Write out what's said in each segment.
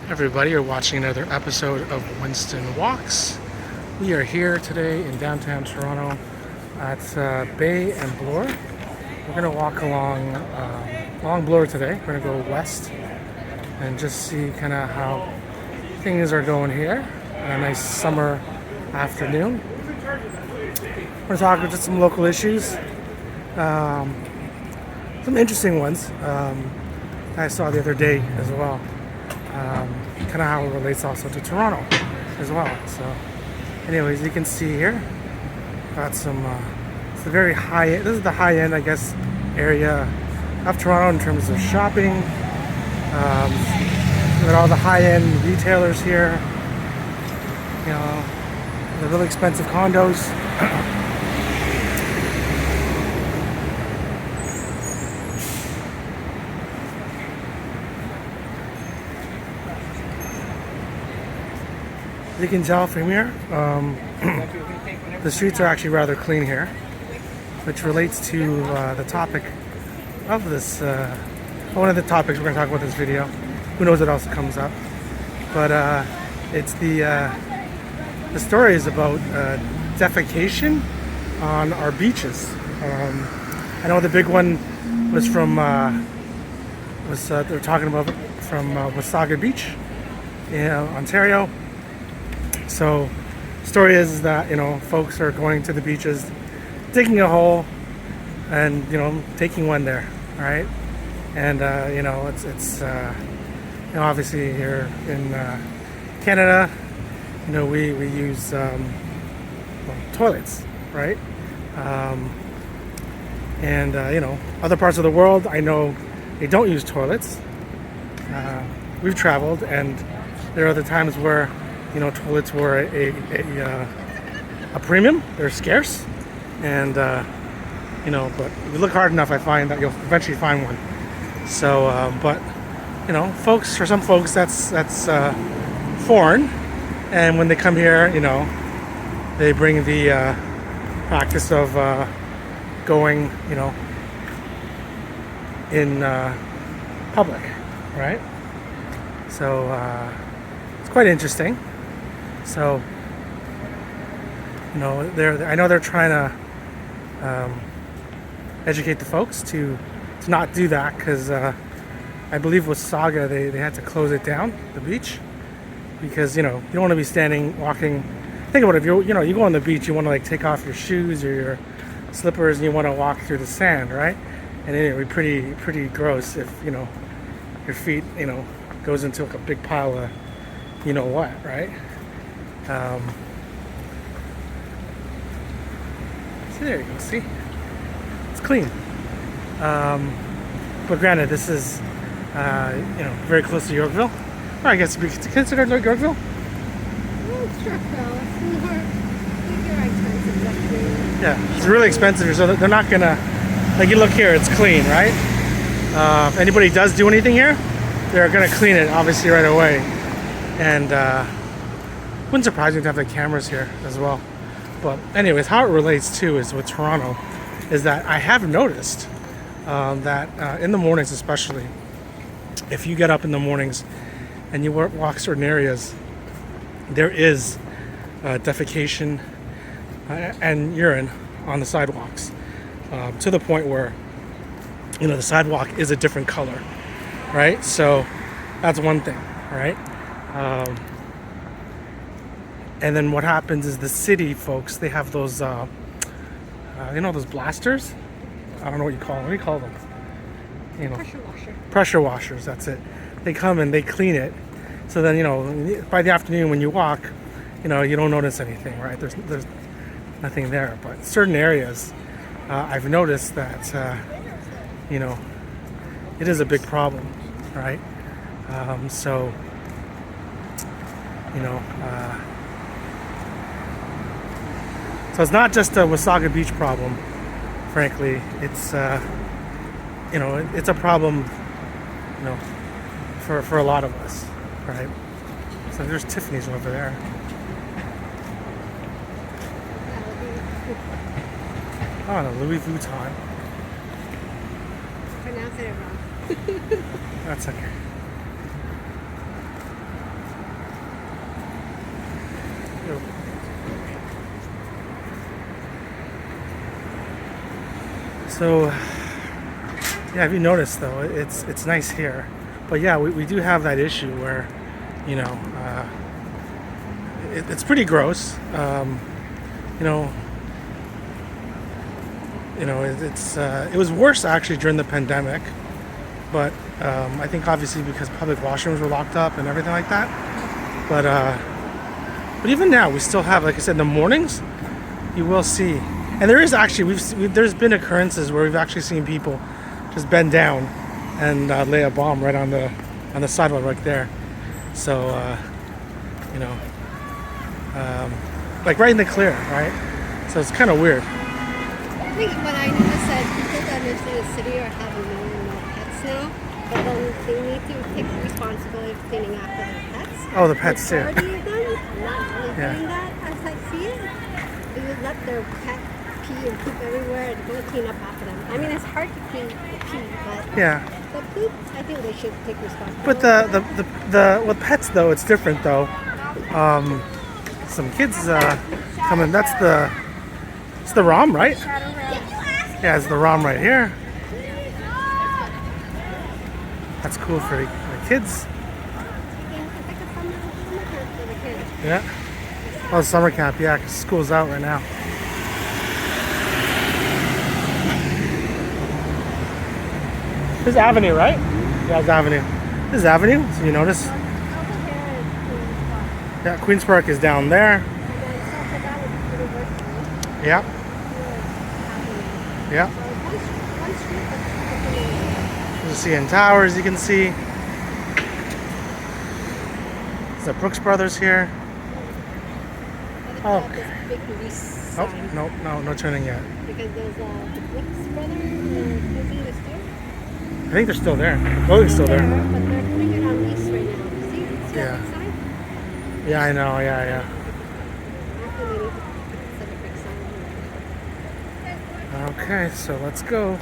Everybody, you're watching another episode of Winston Walks. We are here today in downtown Toronto at Bay and Bloor. We're going to walk along Bloor today. We're going to go west and just see kind of how things are going here on a nice summer afternoon. We're going to talk about just some local issues, some interesting ones I saw the other day as well. Kind of how it relates also to Toronto as well. So anyways, you can see here got some it's the very high, this is the high end, I guess, area of Toronto in terms of shopping. Got all the high end retailers here, you know, the really expensive condos. You can tell from here, the streets are actually rather clean here, which relates to the topic of this, one of the topics we're going to talk about in this video. Who knows what else comes up? But it's the story is about defecation on our beaches. I know the big one was from, they're talking about from Wasaga Beach in Ontario. So, the story is that, you know, folks are going to the beaches, digging a hole, and, you know, taking one there, right? And you know, it's you know, obviously here in Canada, you know, we use toilets, right? And you know, other parts of the world, I know they don't use toilets. We've traveled, and there are other times where, you know, toilets were a premium. They're scarce, and you know, but if you look hard enough, I find that you'll eventually find one. So, but you know, folks, for some folks, that's foreign, and when they come here, you know, they bring the practice of going, you know, in public, right? So it's quite interesting. So, you know, I know they're trying to educate the folks to not do that, because I believe with Saga they had to close it down, the beach, because, you know, you don't want to be standing, walking. Think about it, if you know, you go on the beach, you want to like take off your shoes or your slippers, and you want to walk through the sand, right? And it would be pretty gross if, you know, your feet, you know, goes into like a big pile of, you know what, right? So there you go, see? It's clean. But granted, this is, you know, very close to Yorkville. Or I guess it's considered like Yorkville? Well, it's Yorkville. It's more, you're expensive, actually. Yeah, it's really expensive, so they're not gonna, like, you look here, it's clean, right? If anybody does do anything here, they're gonna clean it, obviously, right away. And, wouldn't surprise me to have the cameras here as well. But anyways, how it relates to is with Toronto is that I have noticed that in the mornings, especially, if you get up in the mornings and you walk certain areas, there is defecation and urine on the sidewalks, to the point where, you know, the sidewalk is a different color, right? So that's one thing, right? And then what happens is the city folks, they have those, you know, those blasters? I don't know what you call them. What do you call them? You know, Pressure washer. Pressure washers, that's it. They come and they clean it. So then, you know, by the afternoon when you walk, you know, you don't notice anything, right? There's nothing there. But certain areas, I've noticed that, you know, it is a big problem, right? So, you know, so it's not just a Wasaga Beach problem, frankly. It's, you know, it's a problem, you know, for a lot of us, right? So there's Tiffany's over there. Oh, no, Louis Vuitton. Pronounce it wrong. That's okay. So yeah, have you noticed though? It's nice here, but yeah, we do have that issue where, you know, it's pretty gross. You know, it was worse actually during the pandemic, but I think obviously because public washrooms were locked up and everything like that. But even now, we still have, like I said, in the mornings, you will see, and there is actually there's been occurrences where we've actually seen people just bend down and lay a bomb right on the sidewalk right there. So you know, like right in the clear, right? So it's kind of weird. I think what I noticed that people that live in the city are having more and more pets now, but then they need to take responsibility of cleaning after their pets. Oh, the pets too. Majority of them are not really doing that as I see it. They would let their pet pee and poop everywhere and don't clean up after them. I mean, it's hard to clean the pee, but Yeah. the poop, I think they should take responsibility. But with pets though, it's different though. Some kids come in. It's the Rom, right? Yeah, it's the Rom right here. That's cool for the kids. Yeah. Oh, summer camp. Yeah, 'cause school's out right now. This is Avenue, right? Yeah, it's Avenue. This is Avenue. So you notice? Yeah, Queens Park is down there. Yeah. Yeah. There's the CN Towers, you can see. There's the Brooks Brothers here. Oh. Oh, no turning yet. Because there's the Brooks Brothers, is it still? I think they're still there. The building's still there. But they're putting it on lease right now. See Yeah. that sign? Yeah, I know. Yeah. Okay, so let's go.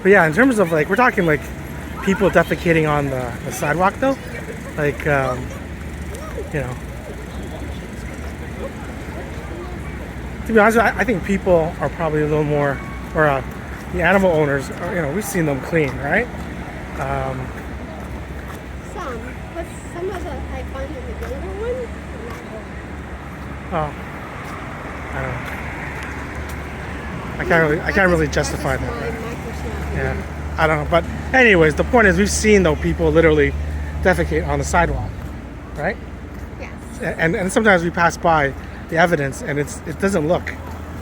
But yeah, in terms of like, we're talking like people defecating on the sidewalk though. Like, you know. To be honest, I think people are probably a little more, or the animal owners, are, you know, we've seen them clean, right? Some, but some of the, I find that the younger ones are not Oh, I don't know. I can't really justify that. My personal opinion. Yeah, I don't know. But anyways, the point is we've seen though people literally defecate on the sidewalk, right? Yes. And sometimes we pass by the evidence and it doesn't look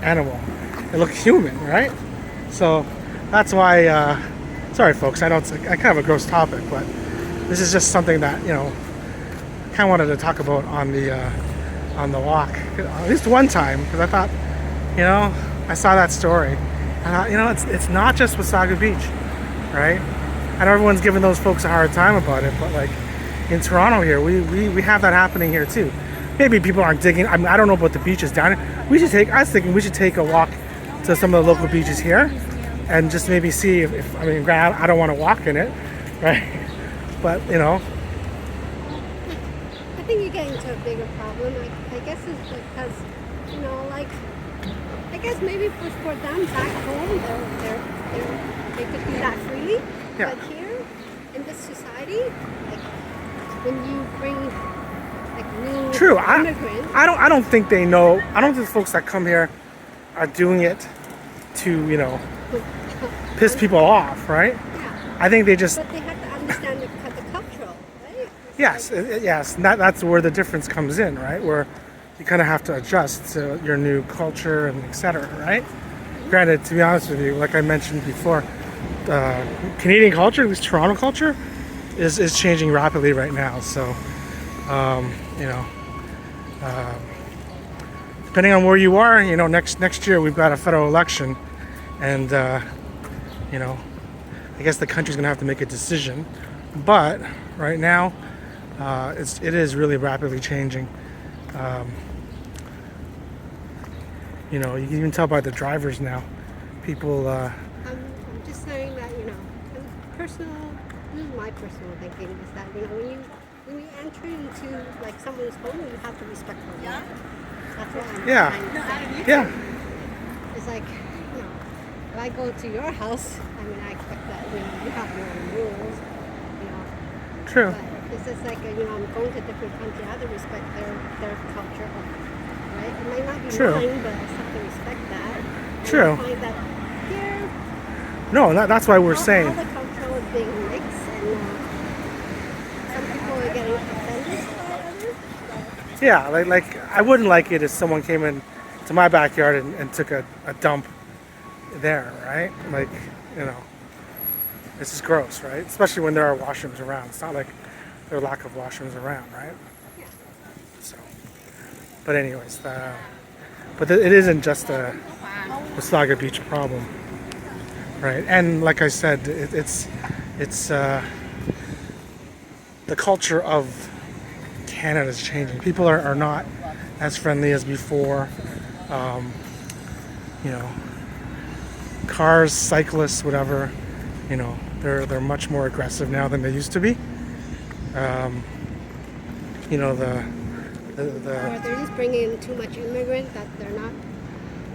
animal, it looks human, right? So that's why. Sorry, folks. I know it's kind of a gross topic, but this is just something that, you know, I kind of wanted to talk about on the walk at least one time, because I thought, you know, I saw that story. I thought, you know, it's not just Wasaga Beach, right? I know everyone's giving those folks a hard time about it, but like in Toronto here, we have that happening here too. Maybe people aren't digging. I mean, I don't know about the beaches down here. I was thinking we should take a walk to some of the local beaches here and just maybe see if I mean, I don't want to walk in it, right? But, you know. I think you're getting to a bigger problem. I guess it's because, you know, like, I guess maybe for them back home, they could do that freely. Yeah. But here, in this society, like, when you bring, like, new True. immigrants. I don't think they know. I don't think the folks that come here are doing it to, you know, piss people off, right? Yeah. I think they just. But they have to understand the cultural, right? Yes, yes. That's where the difference comes in, right? Where you kind of have to adjust to your new culture and etc. Right? Granted, to be honest with you, like I mentioned before, Canadian culture, at least Toronto culture, is changing rapidly right now. So, you know, depending on where you are, you know, next year we've got a federal election, and you know, I guess the country's gonna have to make a decision. But right now, it is really rapidly changing. You know, you can even tell by the drivers now. People. I'm just saying that, you know, this is my personal thinking is that, you know, when you enter into like someone's home, you have to respect them. That's what I'm Yeah. trying to say. Yeah. It's like, if I go to your house, I mean, I expect that you have your own rules, you know. True. But it's just like I'm going to a different country. I have to respect their culture, right? It might not be True. mine, but I still have to respect that. And True. I find that here, No, that's why we're saying. all the cultural is being mixed, and some people are getting offended by others. Yeah, like I wouldn't like it if someone came in to my backyard and took a dump there, right? Like, you know, it's just gross, right? Especially when there are washrooms around. It's not like there are lack of washrooms around, right? Yeah. So, but anyways, it isn't just a Wasaga Beach problem, right? And like I said, it's the culture of Canada is changing. People are not as friendly as before. You know, cars, cyclists, whatever. You know, they're much more aggressive now than they used to be. You know, Or they're just bringing in too much immigrant that they're not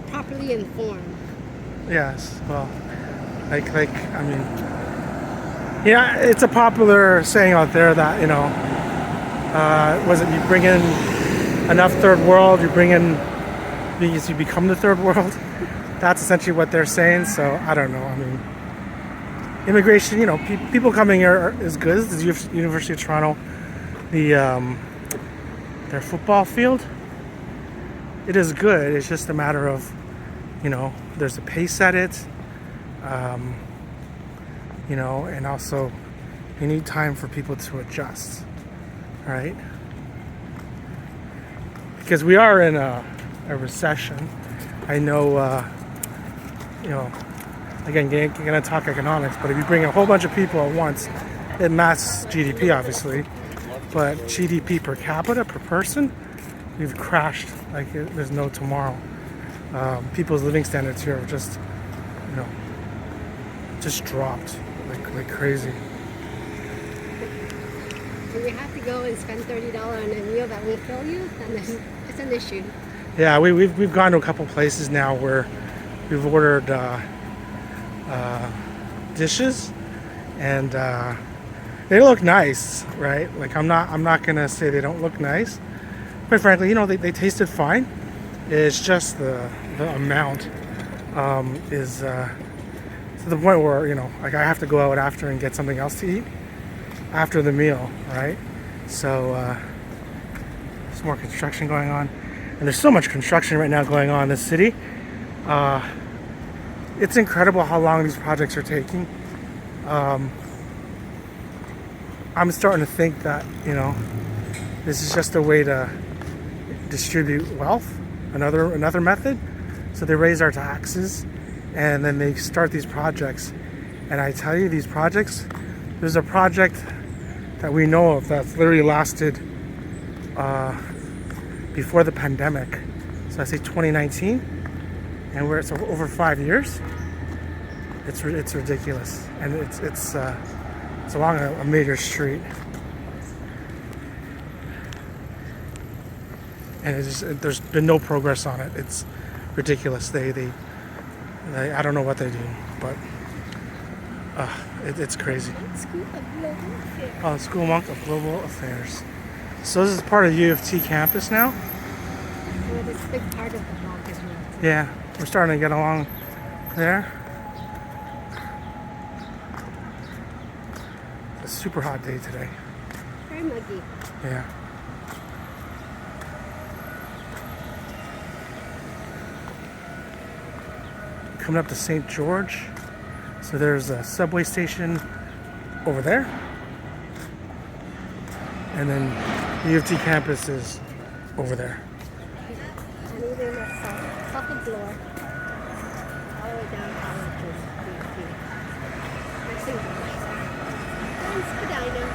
properly informed. yes, well, like I mean, yeah, it's a popular saying out there that was it you bring in enough third world, you bring in because you become the third world. That's essentially what they're saying. So I don't know. I mean, immigration, people coming here is good. The University of Toronto, their football field, it is good. It's just a matter of, there's a pace at it, and also you need time for people to adjust, right? Because we are in a recession. I know, again, going to talk economics, but if you bring a whole bunch of people at once, it masks GDP, obviously, but GDP per capita, per person, we've crashed like there's no tomorrow. People's living standards here have just dropped like crazy. When you have to go and spend $30 on a meal that won't fill you, then it's an issue. Yeah, we've gone to a couple places now where we've ordered dishes, and they look nice, right? Like I'm not gonna say they don't look nice. Quite frankly, they tasted fine. It's just the amount is to the point where like I have to go out after and get something else to eat after the meal, right? So there's more construction going on, and there's so much construction right now going on in this city. It's incredible how long these projects are taking. I'm starting to think that this is just a way to distribute wealth, another method. So they raise our taxes, and then they start these projects. And I tell you, these projects, there's a project that we know of that's literally lasted before the pandemic. So I say 2019, and where it's over 5 years. It's ridiculous, and it's along a major street, and there's been no progress on it. It's ridiculous. They I don't know what they do, but it's crazy. School of Global Affairs. Oh, School Monk of Global Affairs. So this is part of U of T campus now. Well, it's a big part of the block as well. Yeah, we're starting to get along there. It's a super hot day today. Very muggy. Yeah. Coming up to St. George. So there's a subway station over there. And then the U of T campus is over there. And even south of Bloor, all the way downtown to UT. Or St. George. And Spadina.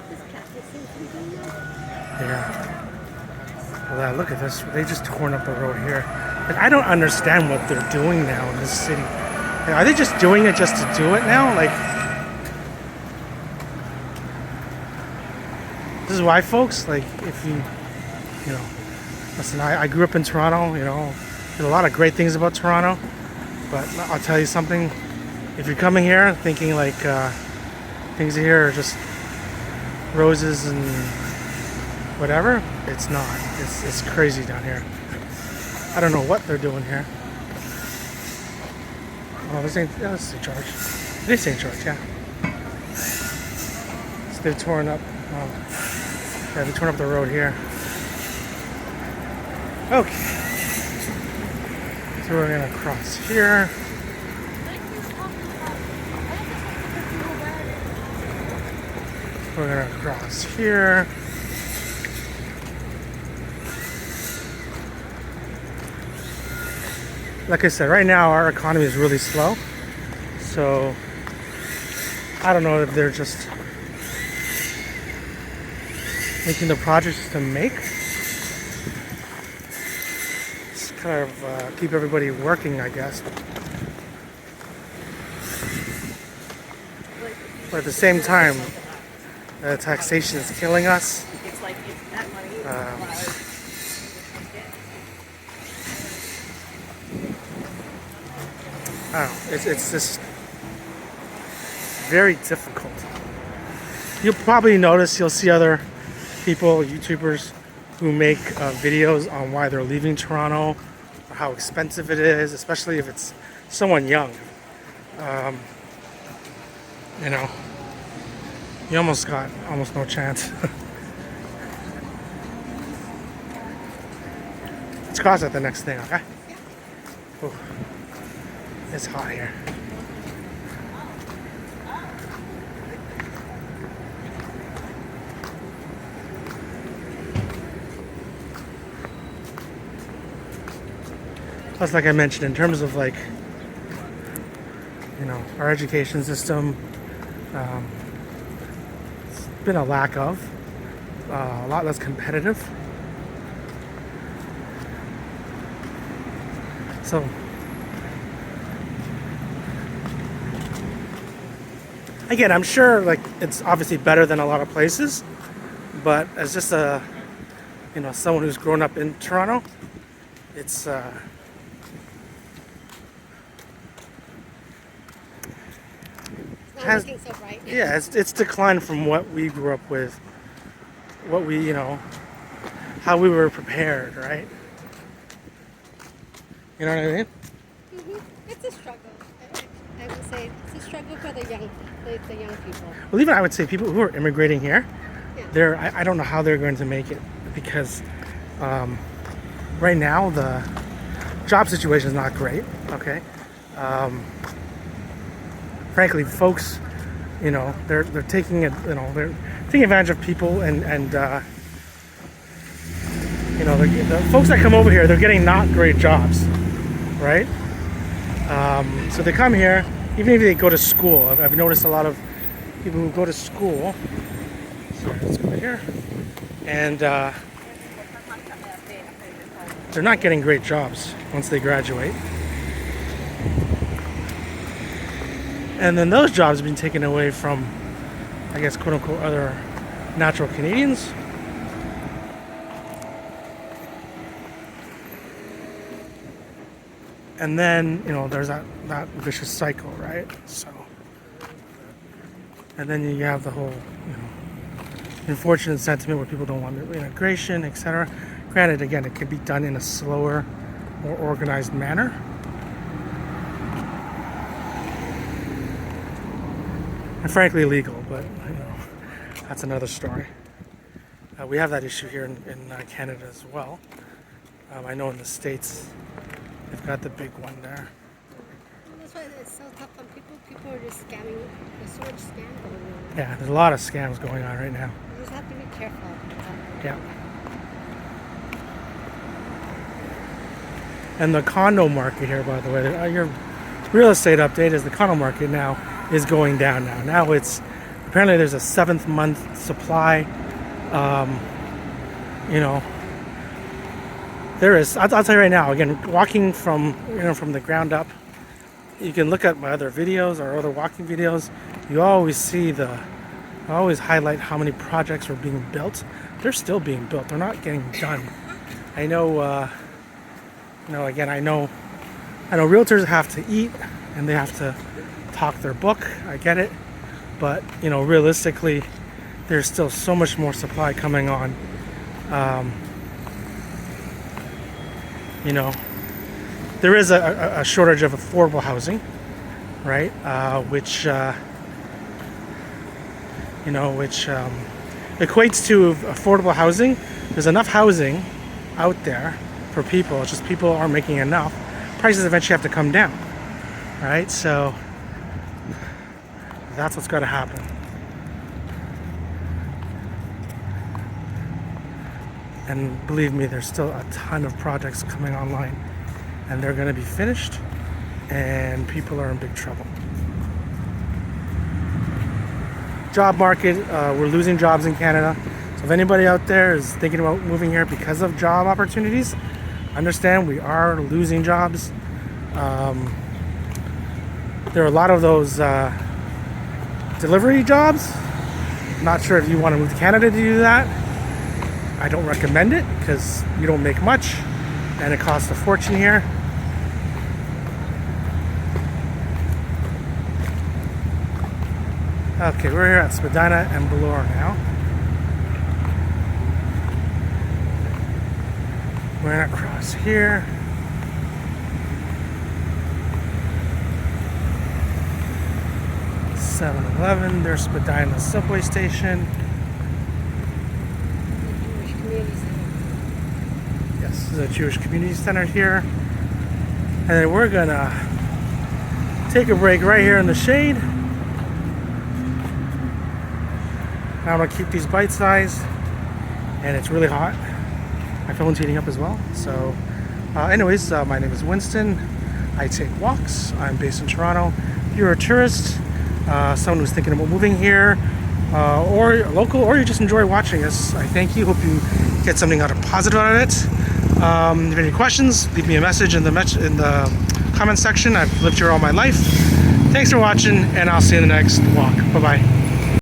This campus seems to be doing that. Yeah. Well, look at this. They just torn up the road here. Like, I don't understand what they're doing now in this city. Like, are they just doing it just to do it now? Like, This is why, folks, like, if you know, listen, I grew up in Toronto, you know, there's a lot of great things about Toronto, but I'll tell you something, if you're coming here thinking like things here are just roses and whatever, it's not. It's crazy down here. I don't know what they're doing here. Oh, this ain't St. George. It is St. George, yeah. So they've torn up. Yeah, they torn up the road here. Okay. So we're gonna cross here. We're gonna cross here. Like I said, right now our economy is really slow. So I don't know if they're just making the projects to make. Just kind of keep everybody working, I guess. But at the same time, taxation is killing us. I don't know, it's just very difficult. You'll probably notice, you'll see other people, YouTubers, who make videos on why they're leaving Toronto, or how expensive it is, especially if it's someone young. You know, you almost got no chance. Let's cross at the next thing, okay? Ooh, it's hot here. Plus, like I mentioned, in terms of like, you know, our education system, it's been a lack of, a lot less competitive. So, again, I'm sure like it's obviously better than a lot of places, but as just a, you know, someone who's grown up in Toronto, it's not looking so bright. Yeah, it's declined from what we grew up with, what we, you know, how we were prepared, right? You know what I mean? It's a struggle. I would say it's a struggle for the young people. Well, even I would say people who are immigrating here, Yeah. I don't know how they're going to make it, because right now the job situation is not great. Okay. Frankly, folks, you know, they're taking it, you know, they're taking advantage of people, and you know, the folks that come over here, they're getting not great jobs, right? So they come here, even if they go to school. I've noticed a lot of people who go to school. Sorry, let's go here, and they're not getting great jobs once they graduate. And then those jobs have been taken away from, I guess, quote unquote, other natural Canadians. And then, you know, there's that vicious cycle, right? So, and then you have the whole, you know, unfortunate sentiment where people don't want integration, etc. Granted, again, it could be done in a slower, more organized manner. And frankly legal, but you know, that's another story. We have that issue here in Canada as well. I know in the States they've got the big one there. That's why it's so tough on people. People are just scamming. There's so much scam going on. Yeah, there's a lot of scams going on right now. You just have to be careful. Yeah. And the condo market here, by the way, your real estate update is the condo market now is going down now. Now it's, apparently there's a 7th month supply. You know, there is, I'll tell you right now, again, walking from, you know, from the ground up, you can look at my other videos or other walking videos, you always see the I always highlight how many projects are being built. They're still being built. They're not getting done. I know, again, I know realtors have to eat and they have to talk their book. I get it. But, realistically, there's still so much more supply coming on. There is a shortage of affordable housing, right? Which equates to affordable housing. There's enough housing out there for people. It's just people aren't making enough. Prices eventually have to come down, right? So that's what's got to happen. And believe me, there's still a ton of projects coming online, and they're going to be finished, and people are in big trouble. Job market, we're losing jobs in Canada. So if anybody out there is thinking about moving here because of job opportunities, understand we are losing jobs. There are a lot of those delivery jobs. I'm not sure if you want to move to Canada to do that. I don't recommend it because you don't make much and it costs a fortune here. Okay, we're here at Spadina and Bloor now. We're gonna cross here. (7-Eleven). There's Spadina subway station. Yes, this is a Jewish community center here. And then we're gonna take a break right here in the shade. I'm gonna keep these bite-sized, and it's really hot. My phone's heating up as well. So, anyways, my name is Winston. I take walks. I'm based in Toronto. If you're a tourist, someone who's thinking about moving here, or local, or you just enjoy watching us, I thank you. Hope you get something positive out of it. If you have any questions, leave me a message in the comment section. I've lived here all my life. Thanks for watching, and I'll see you in the next walk. Bye-bye.